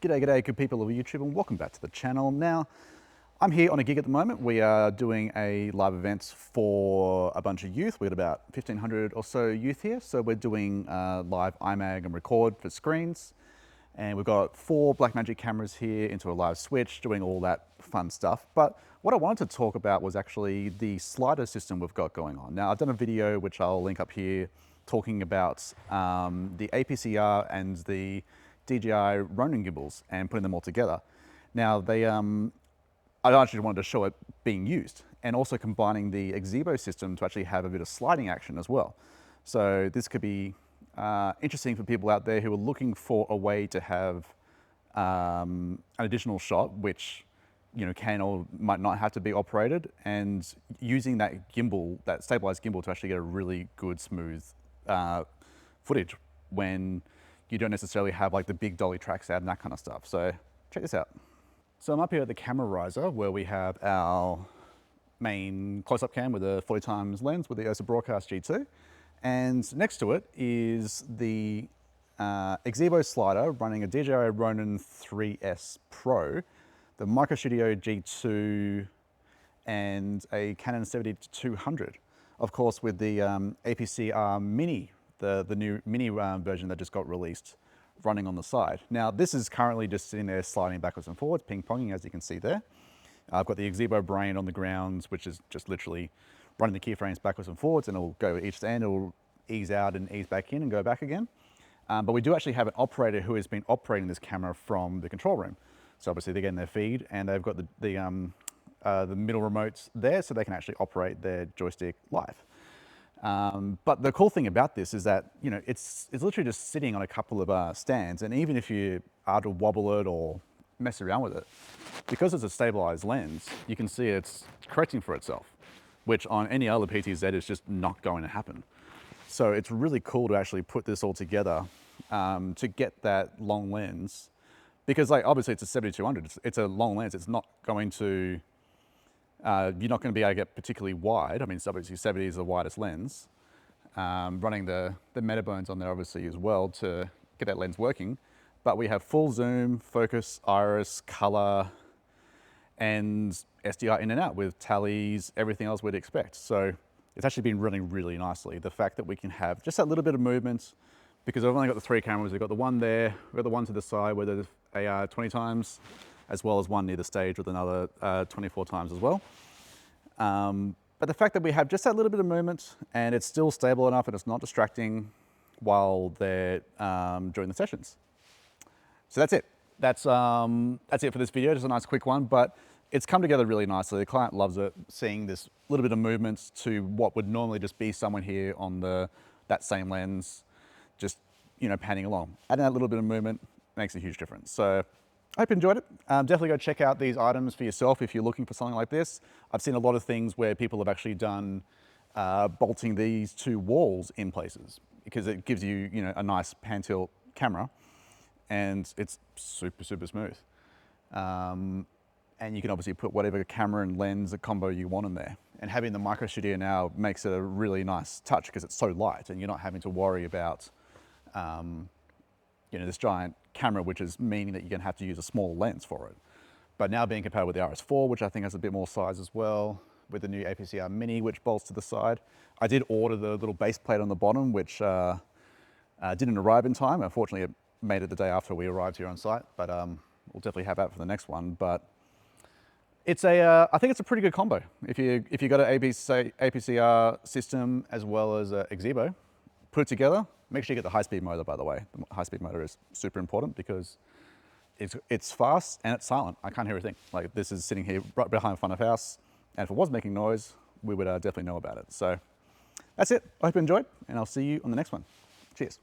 G'day good people of YouTube, and welcome back to the channel. Now, I'm here on a gig at the moment. We are doing a live event for a bunch of youth. We've got about 1,500 or so youth here. So we're doing live IMAG and record for screens. And we've got 4 Blackmagic cameras here into a live switch, doing all that fun stuff. But what I wanted to talk about was actually the slider system we've got going on. Now, I've done a video, which I'll link up here, talking about the APCR and the DJI Ronin gimbals and putting them all together. Now, I actually wanted to show it being used, and also combining the Axibo system to actually have a bit of sliding action as well. So this could be interesting for people out there who are looking for a way to have an additional shot, which can or might not have to be operated, and using that gimbal, that stabilized gimbal, to actually get a really good smooth footage when you don't necessarily have like the big dolly tracks out and that kind of stuff. So check this out. So I'm up here at the camera riser where we have our main close-up cam with a 40x lens with the OSA Broadcast G2. And next to it is the Axibo slider running a DJI Ronin 3S Pro, the Micro Studio G2, and a Canon 70-200. Of course, with the APCR Mini, the new Mini version that just got released, running on the side. Now, this is currently just sitting there sliding backwards and forwards, ping-ponging, as you can see there. I've got the Axibo brain on the ground, which is just literally running the keyframes backwards and forwards, and it'll go each end, it'll ease out and ease back in and go back again. But we do actually have an operator who has been operating this camera from the control room. So obviously they're getting their feed, and they've got the middle remotes there, so they can actually operate their joystick live. But the cool thing about this is that, it's literally just sitting on a couple of stands, and even if you are to wobble it or mess around with it, because it's a stabilized lens, you can see it's correcting for itself, which on any other PTZ is just not going to happen. So it's really cool to actually put this all together to get that long lens, because obviously it's a 70-200, it's a long lens, it's not going to, you're not going to be able to get particularly wide. I mean, obviously 70 is the widest lens. Running the Metabones on there obviously as well to get that lens working. But we have full zoom, focus, iris, color, and SDR in and out with tallies, everything else we'd expect. So it's actually been running really nicely. The fact that we can have just that little bit of movement, because I've only got the 3 cameras. We've got the one there, we've got the one to the side where there's a 20 times, as well as one near the stage with another 24 times as well. But the fact that we have just that little bit of movement, and it's still stable enough and it's not distracting while they're during the sessions. So that's it. That's it for this video. Just a nice quick one, but it's come together really nicely. The client loves it, seeing this little bit of movement to what would normally just be someone here on that same lens, just panning along. Adding that little bit of movement makes a huge difference. So I hope you enjoyed it. Definitely go check out these items for yourself if you're looking for something like this. I've seen a lot of things where people have actually done bolting these to walls in places, because it gives you, a nice pan tilt camera, and it's super, super smooth. And you can obviously put whatever camera and lens combo you want in there. And having the Micro Studio now makes it a really nice touch, because it's so light and you're not having to worry about this giant camera, which is meaning that you're going to have to use a small lens for it. But now being compared with the RS4, which I think has a bit more size as well, with the new APCR Mini, which bolts to the side. I did order the little base plate on the bottom, which didn't arrive in time. Unfortunately, it made it the day after we arrived here on site, but we'll definitely have that for the next one. But it's I think it's a pretty good combo. If you got an APCR system as well as Axibo, put it together. Make sure you get the high-speed motor, by the way. The high-speed motor is super important, because it's fast and it's silent. I can't hear a thing. Like, this is sitting here right behind front of house, and if it was making noise, we would definitely know about it. So that's it. I hope you enjoyed, and I'll see you on the next one. Cheers.